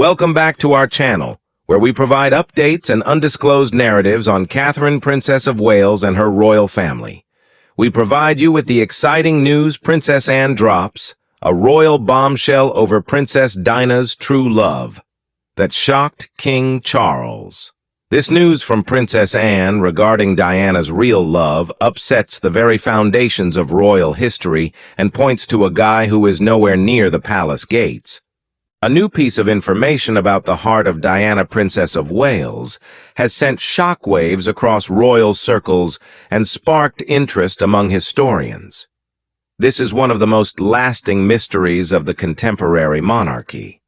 Welcome back to our channel, where we provide updates and undisclosed narratives on Catherine, Princess of Wales and her royal family. We provide you with the exciting news Princess Anne drops, a royal bombshell over Princess Dina's true love, that shocked King Charles. This news from Princess Anne regarding Diana's real love upsets the very foundations of royal history and points to a guy who is nowhere near the palace gates. A new piece of information about the heart of Diana, Princess of Wales, has sent shockwaves across royal circles and sparked interest among historians. This is one of the most lasting mysteries of the contemporary monarchy.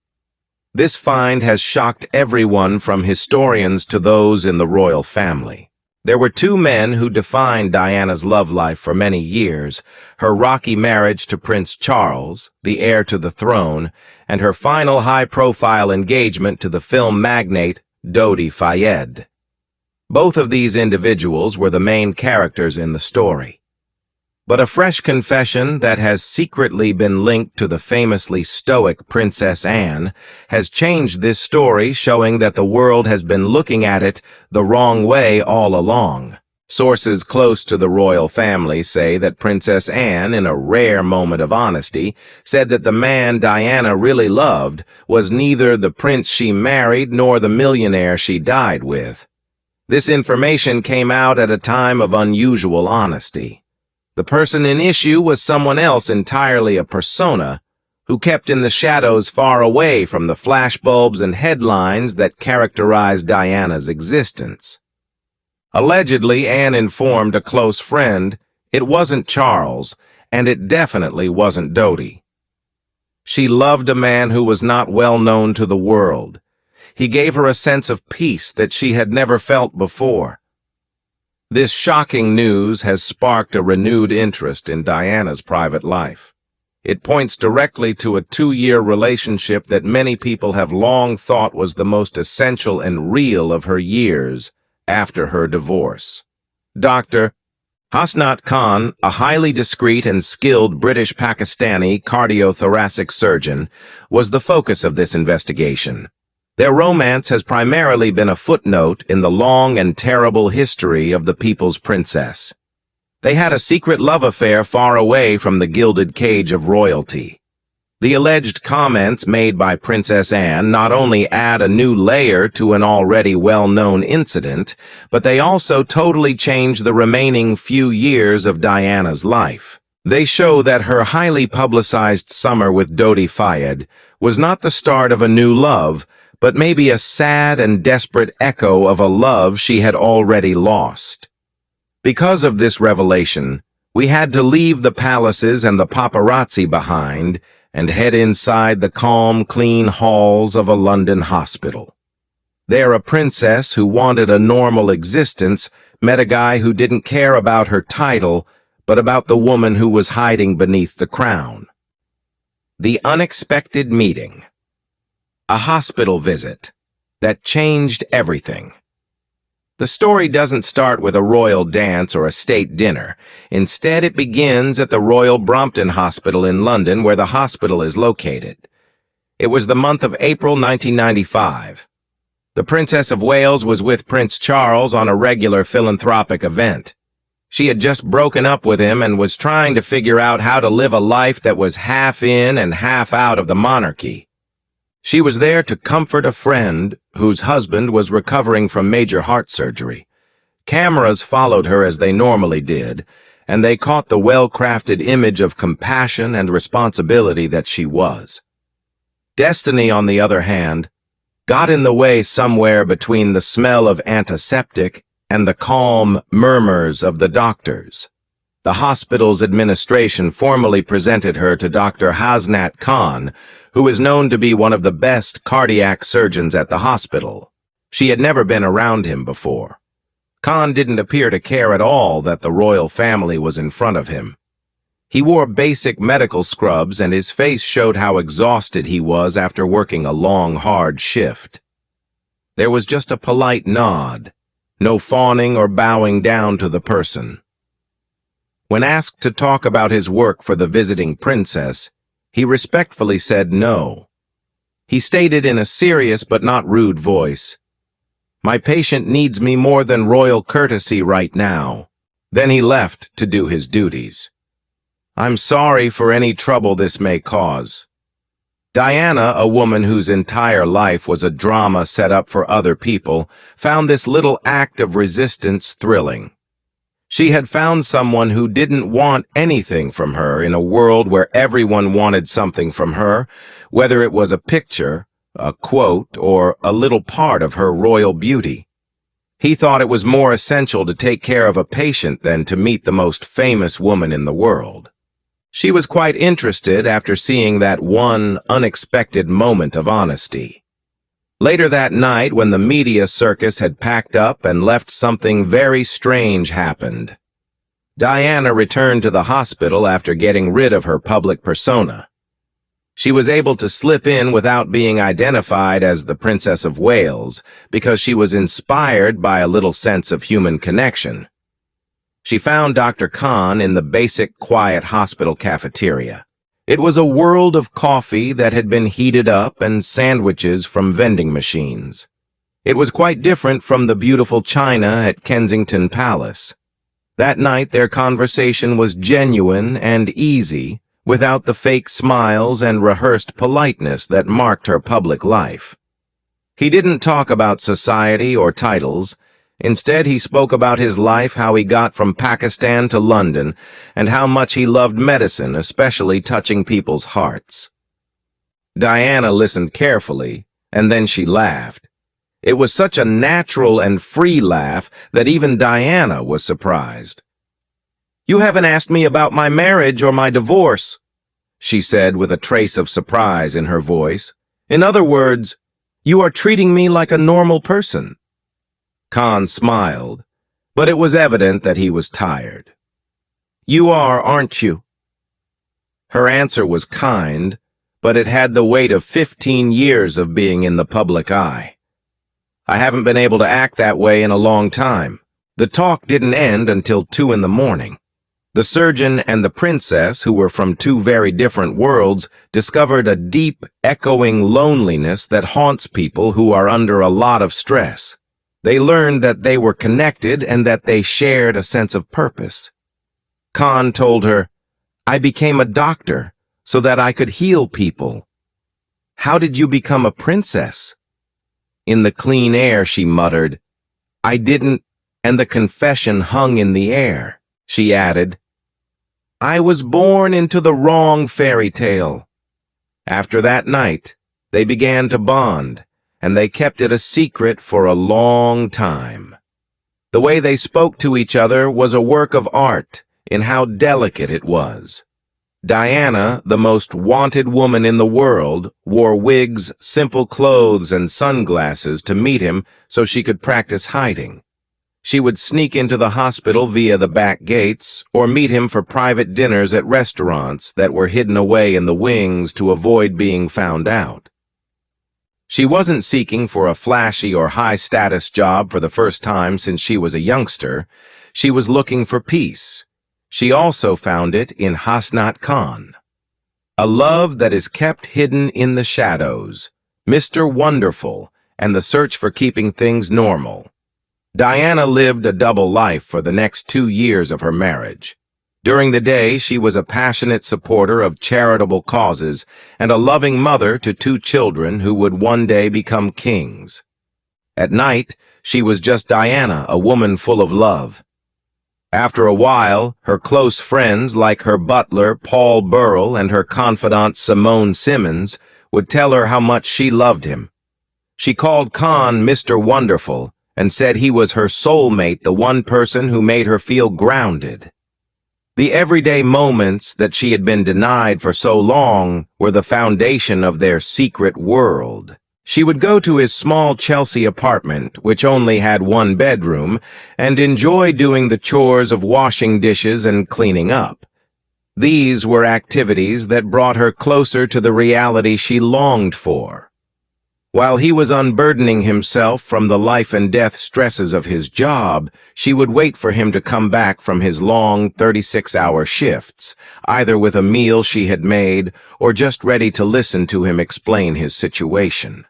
This find has shocked everyone from historians to those in the royal family. There were two men who defined Diana's love life for many years: her rocky marriage to Prince Charles, the heir to the throne, and her final high-profile engagement to the film magnate Dodi Fayed. Both of these individuals were the main characters in the story. But a fresh confession that has secretly been linked to the famously stoic Princess Anne has changed this story, showing that the world has been looking at it the wrong way all along. Sources close to the royal family say that Princess Anne, in a rare moment of honesty, said that the man Diana really loved was neither the prince she married nor the millionaire she died with. This information came out at a time of unusual honesty. The person in issue was someone else entirely, a persona, who kept in the shadows far away from the flashbulbs and headlines that characterized Diana's existence. Allegedly, Anne informed a close friend it wasn't Charles, and it definitely wasn't Dodi. She loved a man who was not well known to the world. He gave her a sense of peace that she had never felt before. This shocking news has sparked a renewed interest in Diana's private life. It points directly to a 2-year relationship that many people have long thought was the most essential and real of her years after her divorce. Dr. Hasnat Khan, a highly discreet and skilled British-Pakistani cardiothoracic surgeon, was the focus of this investigation. Their romance has primarily been a footnote in the long and terrible history of the people's princess. They had a secret love affair far away from the gilded cage of royalty. The alleged comments made by Princess Anne not only add a new layer to an already well-known incident, but they also totally change the remaining few years of Diana's life. They show that her highly publicized summer with Dodi Fayed was not the start of a new love, but maybe a sad and desperate echo of a love she had already lost. Because of this revelation, we had to leave the palaces and the paparazzi behind and head inside the calm, clean halls of a London hospital. There, a princess who wanted a normal existence met a guy who didn't care about her title, but about the woman who was hiding beneath the crown. The unexpected meeting. A hospital visit that changed everything. The story doesn't start with a royal dance or a state dinner. Instead, it begins at the Royal Brompton Hospital in London, where the hospital is located. It was the month of April 1995. The Princess of Wales was with Prince Charles on a regular philanthropic event. She had just broken up with him and was trying to figure out how to live a life that was half in and half out of the monarchy. She was there to comfort a friend whose husband was recovering from major heart surgery. Cameras followed her as they normally did, and they caught the well-crafted image of compassion and responsibility that she was. Destiny, on the other hand, got in the way somewhere between the smell of antiseptic and the calm murmurs of the doctors. The hospital's administration formally presented her to Dr. Hasnat Khan, who is known to be one of the best cardiac surgeons at the hospital. She had never been around him before. Khan didn't appear to care at all that the royal family was in front of him. He wore basic medical scrubs, and his face showed how exhausted he was after working a long, hard shift. There was just a polite nod, no fawning or bowing down to the person. When asked to talk about his work for the visiting princess, he respectfully said no. He stated in a serious but not rude voice, "My patient needs me more than royal courtesy right now." Then he left to do his duties. "I'm sorry for any trouble this may cause." Diana, a woman whose entire life was a drama set up for other people, found this little act of resistance thrilling. She had found someone who didn't want anything from her in a world where everyone wanted something from her, whether it was a picture, a quote, or a little part of her royal beauty. He thought it was more essential to take care of a patient than to meet the most famous woman in the world. She was quite interested after seeing that one unexpected moment of honesty. Later that night, when the media circus had packed up and left, something very strange happened. Diana returned to the hospital after getting rid of her public persona. She was able to slip in without being identified as the Princess of Wales because she was inspired by a little sense of human connection. She found Dr. Khan in the basic, quiet hospital cafeteria. It was a world of coffee that had been heated up and sandwiches from vending machines. It was quite different from the beautiful china at Kensington Palace. That night their conversation was genuine and easy, without the fake smiles and rehearsed politeness that marked her public life. He didn't talk about society or titles. Instead, he spoke about his life, how he got from Pakistan to London, and how much he loved medicine, especially touching people's hearts. Diana listened carefully, and then she laughed. It was such a natural and free laugh that even Diana was surprised. "You haven't asked me about my marriage or my divorce," she said with a trace of surprise in her voice. "In other words, you are treating me like a normal person." Khan smiled, but it was evident that he was tired. "You are, aren't you?" Her answer was kind, but it had the weight of 15 years of being in the public eye. "I haven't been able to act that way in a long time." The talk didn't end until 2 in the morning. The surgeon and the princess, who were from 2 very different worlds, discovered a deep, echoing loneliness that haunts people who are under a lot of stress. They learned that they were connected and that they shared a sense of purpose. Khan told her, "I became a doctor so that I could heal people." "How did you become a princess?" "In the clean air," she muttered. "I didn't," and the confession hung in the air. She added, "I was born into the wrong fairy tale." After that night, they began to bond, and they kept it a secret for a long time. The way they spoke to each other was a work of art in how delicate it was. Diana, the most wanted woman in the world, wore wigs, simple clothes, and sunglasses to meet him so she could practice hiding. She would sneak into the hospital via the back gates or meet him for private dinners at restaurants that were hidden away in the wings to avoid being found out. She wasn't seeking for a flashy or high-status job for the first time since she was a youngster. She was looking for peace. She also found it in Hasnat Khan. A love that is kept hidden in the shadows, Mr. Wonderful, and the search for keeping things normal. Diana lived a double life for the next 2 years of her marriage. During the day, she was a passionate supporter of charitable causes and a loving mother to 2 children who would one day become kings. At night, she was just Diana, a woman full of love. After a while, her close friends, like her butler, Paul Burrell, and her confidant, Simone Simmons, would tell her how much she loved him. She called Khan Mr. Wonderful and said he was her soulmate, the one person who made her feel grounded. The everyday moments that she had been denied for so long were the foundation of their secret world. She would go to his small Chelsea apartment, which only had 1 bedroom, and enjoy doing the chores of washing dishes and cleaning up. These were activities that brought her closer to the reality she longed for. While he was unburdening himself from the life-and-death stresses of his job, she would wait for him to come back from his long 36-hour shifts, either with a meal she had made or just ready to listen to him explain his situation.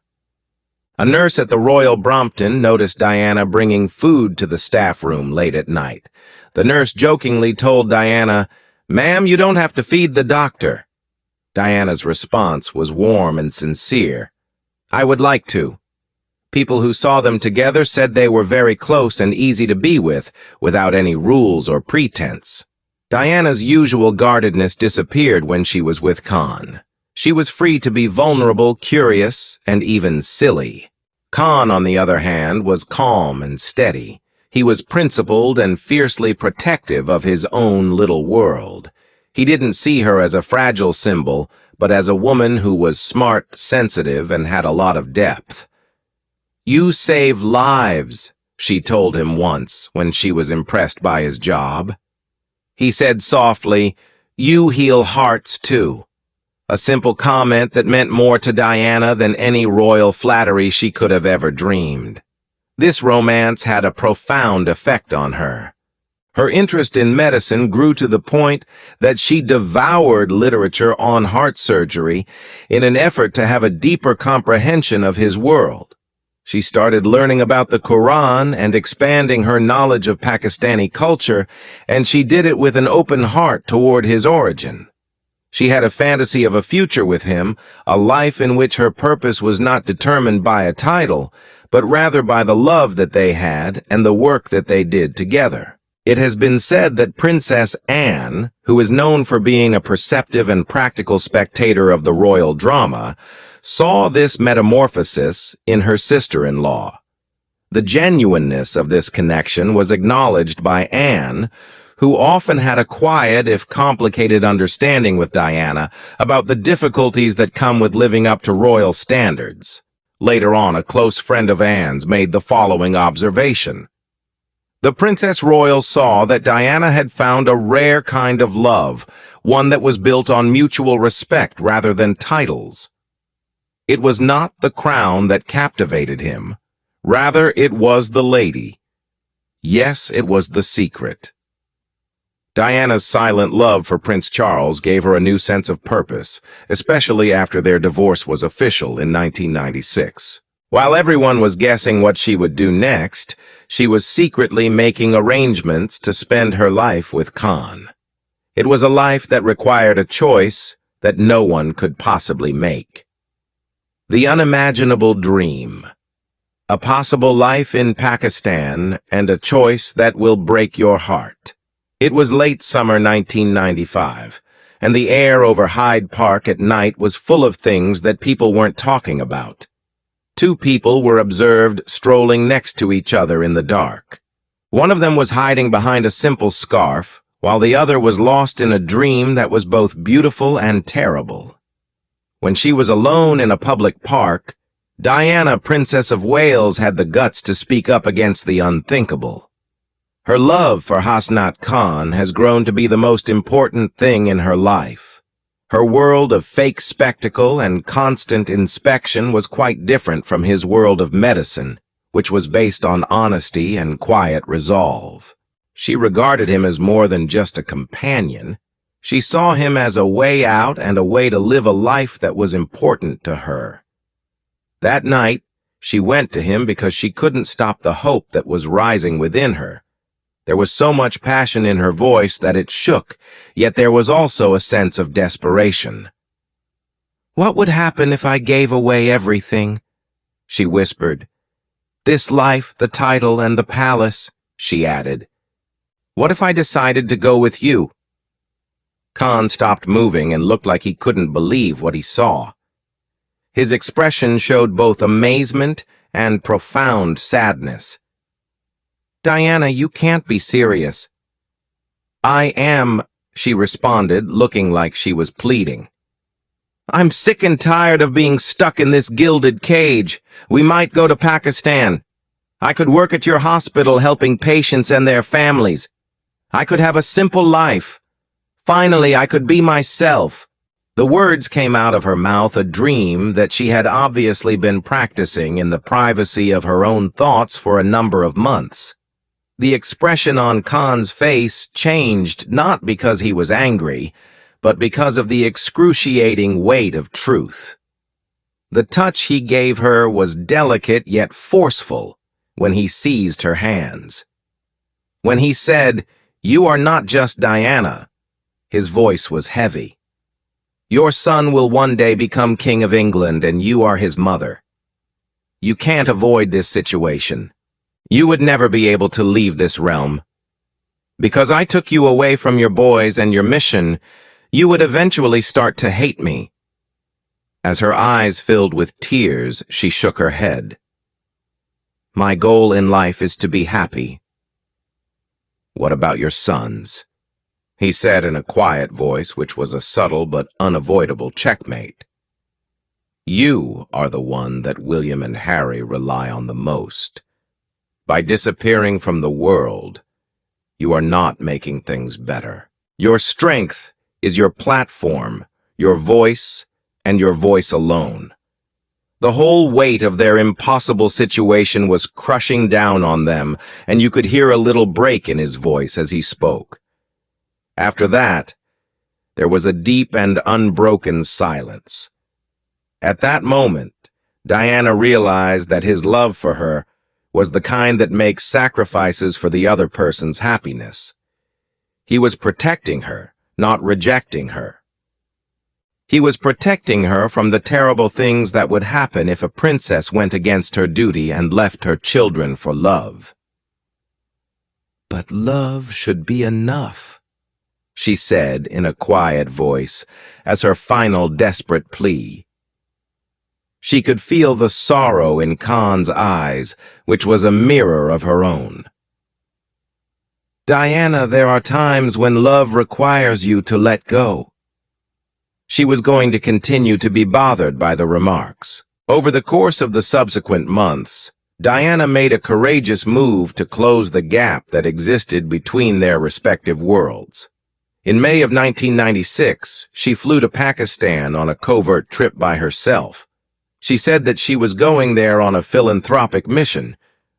A nurse at the Royal Brompton noticed Diana bringing food to the staff room late at night. The nurse jokingly told Diana, "Ma'am, you don't have to feed the doctor." Diana's response was warm and sincere. "I would like to." People who saw them together said they were very close and easy to be with, without any rules or pretense. Diana's usual guardedness disappeared when she was with Khan. She was free to be vulnerable, curious, and even silly. Khan, on the other hand, was calm and steady. He was principled and fiercely protective of his own little world. He didn't see her as a fragile symbol, but as a woman who was smart, sensitive, and had a lot of depth. "You save lives," she told him once when she was impressed by his job. He said softly, "You heal hearts too." A simple comment that meant more to Diana than any royal flattery she could have ever dreamed. This romance had a profound effect on her. Her interest in medicine grew to the point that she devoured literature on heart surgery in an effort to have a deeper comprehension of his world. She started learning about the Quran and expanding her knowledge of Pakistani culture, and she did it with an open heart toward his origin. She had a fantasy of a future with him, a life in which her purpose was not determined by a title, but rather by the love that they had and the work that they did together. It has been said that Princess Anne, who is known for being a perceptive and practical spectator of the royal drama, saw this metamorphosis in her sister-in-law. The genuineness of this connection was acknowledged by Anne, who often had a quiet, if complicated, understanding with Diana about the difficulties that come with living up to royal standards. Later on, a close friend of Anne's made the following observation. The Princess Royal saw that Diana had found a rare kind of love, one that was built on mutual respect rather than titles. It was not the crown that captivated him. Rather, it was the lady. Yes, it was the secret. Diana's silent love for Prince Charles gave her a new sense of purpose, especially after their divorce was official in 1996. While everyone was guessing what she would do next, she was secretly making arrangements to spend her life with Khan. It was a life that required a choice that no one could possibly make. The unimaginable dream. A possible life in Pakistan and a choice that will break your heart. It was late summer 1995, and the air over Hyde Park at night was full of things that people weren't talking about. Two people were observed strolling next to each other in the dark. One of them was hiding behind a simple scarf, while the other was lost in a dream that was both beautiful and terrible. When she was alone in a public park, Diana, Princess of Wales, had the guts to speak up against the unthinkable. Her love for Hasnat Khan has grown to be the most important thing in her life. Her world of fake spectacle and constant inspection was quite different from his world of medicine, which was based on honesty and quiet resolve. She regarded him as more than just a companion. She saw him as a way out and a way to live a life that was important to her. That night, she went to him because she couldn't stop the hope that was rising within her. There was so much passion in her voice that it shook, yet there was also a sense of desperation. "What would happen if I gave away everything?" she whispered. "This life, the title, and the palace," she added. "What if I decided to go with you?" Khan stopped moving and looked like he couldn't believe what he saw. His expression showed both amazement and profound sadness. "Diana, you can't be serious." "I am," she responded, looking like she was pleading. "I'm sick and tired of being stuck in this gilded cage. We might go to Pakistan. I could work at your hospital helping patients and their families. I could have a simple life. Finally, I could be myself." The words came out of her mouth a dream that she had obviously been practicing in the privacy of her own thoughts for a number of months. The expression on Khan's face changed not because he was angry, but because of the excruciating weight of truth. The touch he gave her was delicate yet forceful when he seized her hands. When he said, "You are not just Diana," his voice was heavy. "Your son will one day become King of England, and you are his mother. You can't avoid this situation. You would never be able to leave this realm. Because I took you away from your boys and your mission, you would eventually start to hate me." As her eyes filled with tears, she shook her head. "My goal in life is to be happy." "What about your sons?" he said in a quiet voice which was a subtle but unavoidable checkmate. "You are the one that William and Harry rely on the most. By disappearing from the world, you are not making things better. Your strength is your platform, your voice, and your voice alone." The whole weight of their impossible situation was crushing down on them, and you could hear a little break in his voice as he spoke. After that, there was a deep and unbroken silence. At that moment, Diana realized that his love for her was the kind that makes sacrifices for the other person's happiness. He was protecting her, not rejecting her. He was protecting her from the terrible things that would happen if a princess went against her duty and left her children for love. "But love should be enough," she said in a quiet voice, as her final desperate plea. She could feel the sorrow in Khan's eyes, which was a mirror of her own. "Diana, there are times when love requires you to let go." She was going to continue to be bothered by the remarks. Over the course of the subsequent months, Diana made a courageous move to close the gap that existed between their respective worlds. In May of 1996, she flew to Pakistan on a covert trip by herself. She said that she was going there on a philanthropic mission,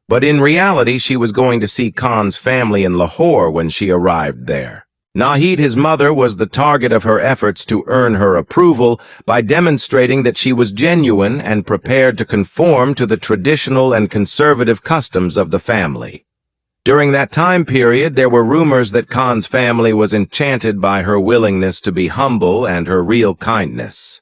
but in reality she was going to see Khan's family in Lahore when she arrived there. Nahid, his mother, was the target of her efforts to earn her approval by demonstrating that she was genuine and prepared to conform to the traditional and conservative customs of the family. During that time period, there were rumors that Khan's family was enchanted by her willingness to be humble and her real kindness.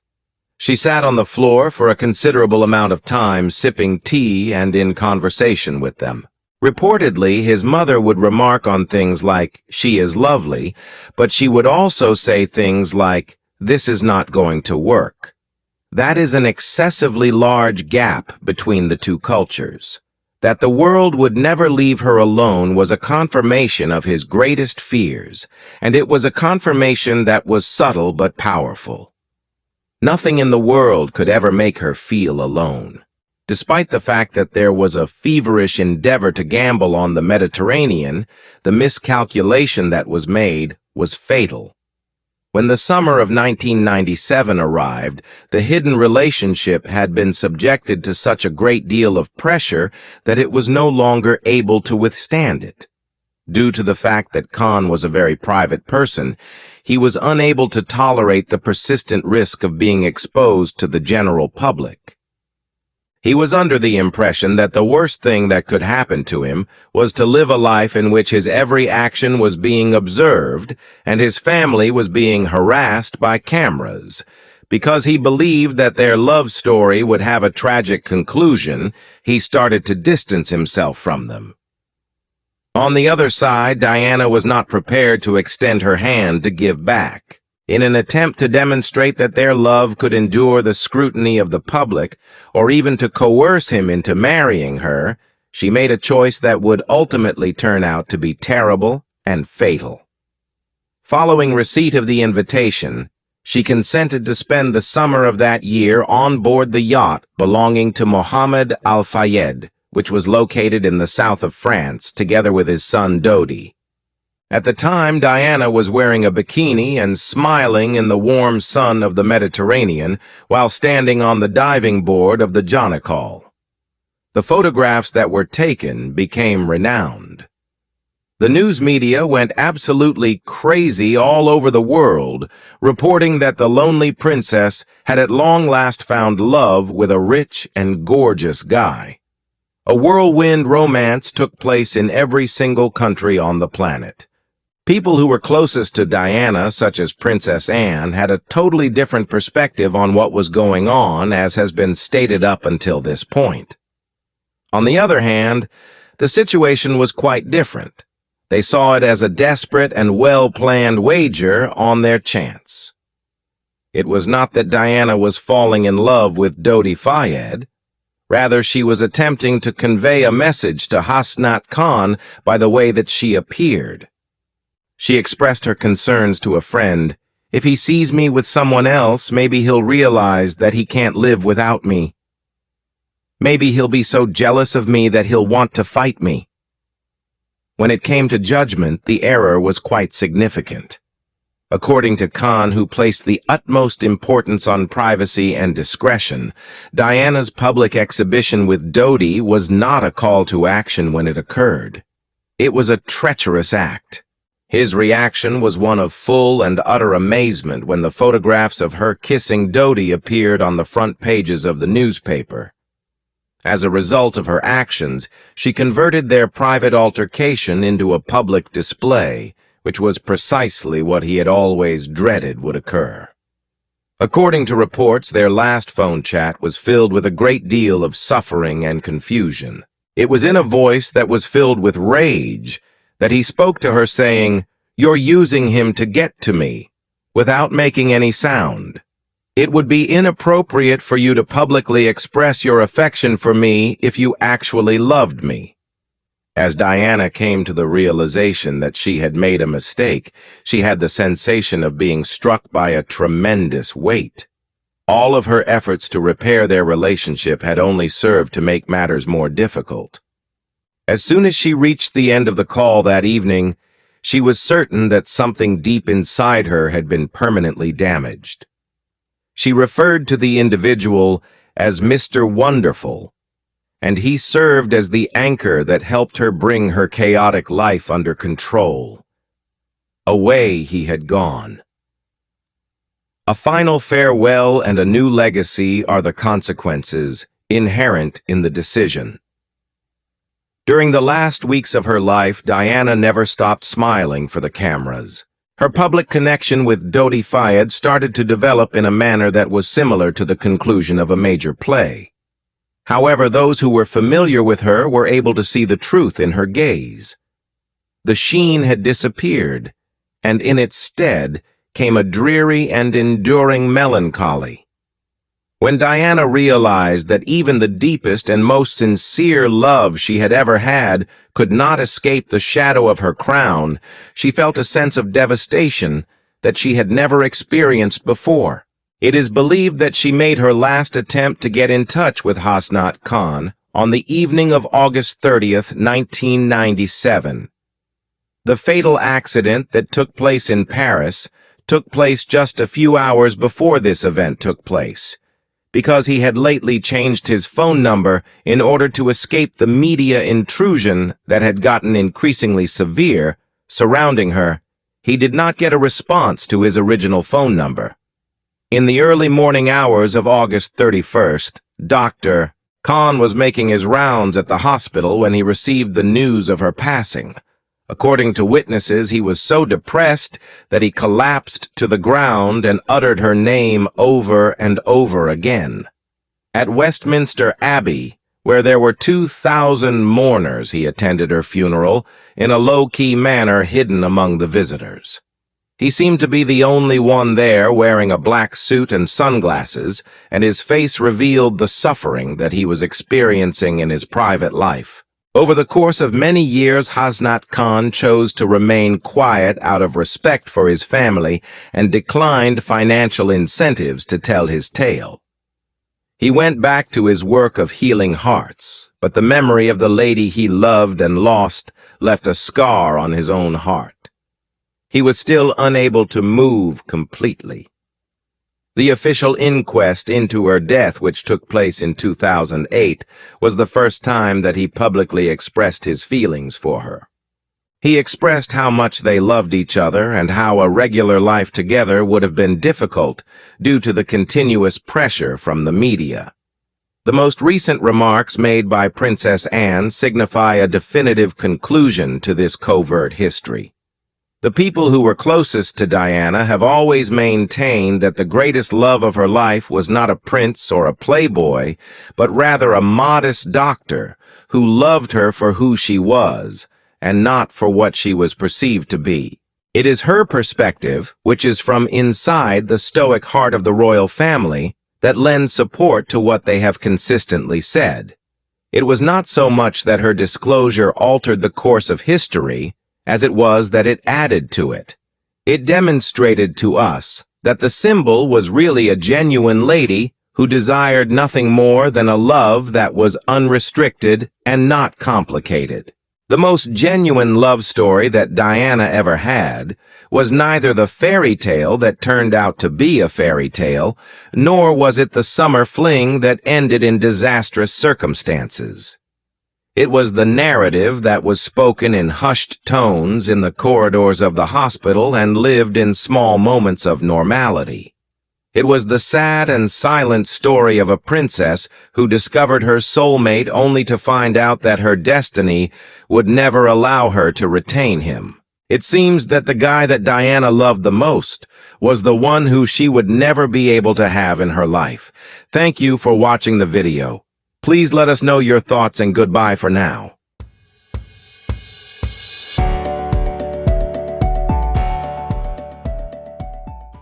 She sat on the floor for a considerable amount of time, sipping tea and in conversation with them. Reportedly, his mother would remark on things like, "She is lovely," but she would also say things like, "This is not going to work." That is an excessively large gap between the two cultures. That the world would never leave her alone was a confirmation of his greatest fears, and it was a confirmation that was subtle but powerful. Nothing in the world could ever make her feel alone. Despite the fact that there was a feverish endeavor to gamble on the Mediterranean, the miscalculation that was made was fatal. When the summer of 1997 arrived, the hidden relationship had been subjected to such a great deal of pressure that it was no longer able to withstand it. Due to the fact that Khan was a very private person, he was unable to tolerate the persistent risk of being exposed to the general public. He was under the impression that the worst thing that could happen to him was to live a life in which his every action was being observed and his family was being harassed by cameras. Because he believed that their love story would have a tragic conclusion, he started to distance himself from them. On the other side, Diana was not prepared to extend her hand to give back. In an attempt to demonstrate that their love could endure the scrutiny of the public, or even to coerce him into marrying her, she made a choice that would ultimately turn out to be terrible and fatal. Following receipt of the invitation, she consented to spend the summer of that year on board the yacht belonging to Mohammed Al-Fayed, which was located in the south of France, together with his son Dodi. At the time, Diana was wearing a bikini and smiling in the warm sun of the Mediterranean while standing on the diving board of the Jonacol. The photographs that were taken became renowned. The news media went absolutely crazy all over the world, reporting that the lonely princess had at long last found love with a rich and gorgeous guy. A whirlwind romance took place in every single country on the planet. People who were closest to Diana, such as Princess Anne, had a totally different perspective on what was going on, as has been stated up until this point. On the other hand, the situation was quite different. They saw it as a desperate and well-planned wager on their chance. It was not that Diana was falling in love with Dodi Fayed. Rather, she was attempting to convey a message to Hasnat Khan by the way that she appeared. She expressed her concerns to a friend. If he sees me with someone else, maybe he'll realize that he can't live without me. Maybe he'll be so jealous of me that he'll want to fight me. When it came to judgment, the error was quite significant. According to Khan, who placed the utmost importance on privacy and discretion, Diana's public exhibition with Dodi was not a call to action when it occurred. It was a treacherous act. His reaction was one of full and utter amazement when the photographs of her kissing Dodi appeared on the front pages of the newspaper. As a result of her actions, she converted their private altercation into a public display, which was precisely what he had always dreaded would occur. According to reports, their last phone chat was filled with a great deal of suffering and confusion. It was in a voice that was filled with rage that he spoke to her saying, "You're using him to get to me," without making any sound. "It would be inappropriate for you to publicly express your affection for me if you actually loved me." As Diana came to the realization that she had made a mistake, she had the sensation of being struck by a tremendous weight. All of her efforts to repair their relationship had only served to make matters more difficult. As soon as she reached the end of the call that evening, she was certain that something deep inside her had been permanently damaged. She referred to the individual as Mr. Wonderful, and he served as the anchor that helped her bring her chaotic life under control. Away he had gone. A final farewell and a new legacy are the consequences inherent in the decision. During the last weeks of her life, Diana never stopped smiling for the cameras. Her public connection with Dodi Fayed started to develop in a manner that was similar to the conclusion of a major play. However, those who were familiar with her were able to see the truth in her gaze. The sheen had disappeared, and in its stead came a dreary and enduring melancholy. When Diana realized that even the deepest and most sincere love she had ever had could not escape the shadow of her crown, she felt a sense of devastation that she had never experienced before. It is believed that she made her last attempt to get in touch with Hasnat Khan on the evening of August 30th, 1997. The fatal accident that took place in Paris took place just a few hours before this event took place, because he had lately changed his phone number in order to escape the media intrusion that had gotten increasingly severe surrounding her. He did not get a response to his original phone number. In the early morning hours of August 31st, Dr. Khan was making his rounds at the hospital when he received the news of her passing. According to witnesses, he was so depressed that he collapsed to the ground and uttered her name over and over again. At Westminster Abbey, where there were 2,000 mourners, he attended her funeral in a low-key manner hidden among the visitors. He seemed to be the only one there wearing a black suit and sunglasses, and his face revealed the suffering that he was experiencing in his private life. Over the course of many years, Hasnat Khan chose to remain quiet out of respect for his family and declined financial incentives to tell his tale. He went back to his work of healing hearts, but the memory of the lady he loved and lost left a scar on his own heart. He was still unable to move completely. The official inquest into her death, which took place in 2008, was the first time that he publicly expressed his feelings for her. He expressed how much they loved each other and how a regular life together would have been difficult due to the continuous pressure from the media. The most recent remarks made by Princess Anne signify a definitive conclusion to this covert history. The people who were closest to Diana have always maintained that the greatest love of her life was not a prince or a playboy, but rather a modest doctor who loved her for who she was, and not for what she was perceived to be. It is her perspective, which is from inside the stoic heart of the royal family, that lends support to what they have consistently said. It was not so much that her disclosure altered the course of history, as it was that it added to it. It demonstrated to us that the symbol was really a genuine lady who desired nothing more than a love that was unrestricted and not complicated. The most genuine love story that Diana ever had was neither the fairy tale that turned out to be a fairy tale, nor was it the summer fling that ended in disastrous circumstances. It was the narrative that was spoken in hushed tones in the corridors of the hospital and lived in small moments of normality. It was the sad and silent story of a princess who discovered her soulmate only to find out that her destiny would never allow her to retain him. It seems that the guy that Diana loved the most was the one who she would never be able to have in her life. Thank you for watching the video. Please let us know your thoughts and goodbye for now.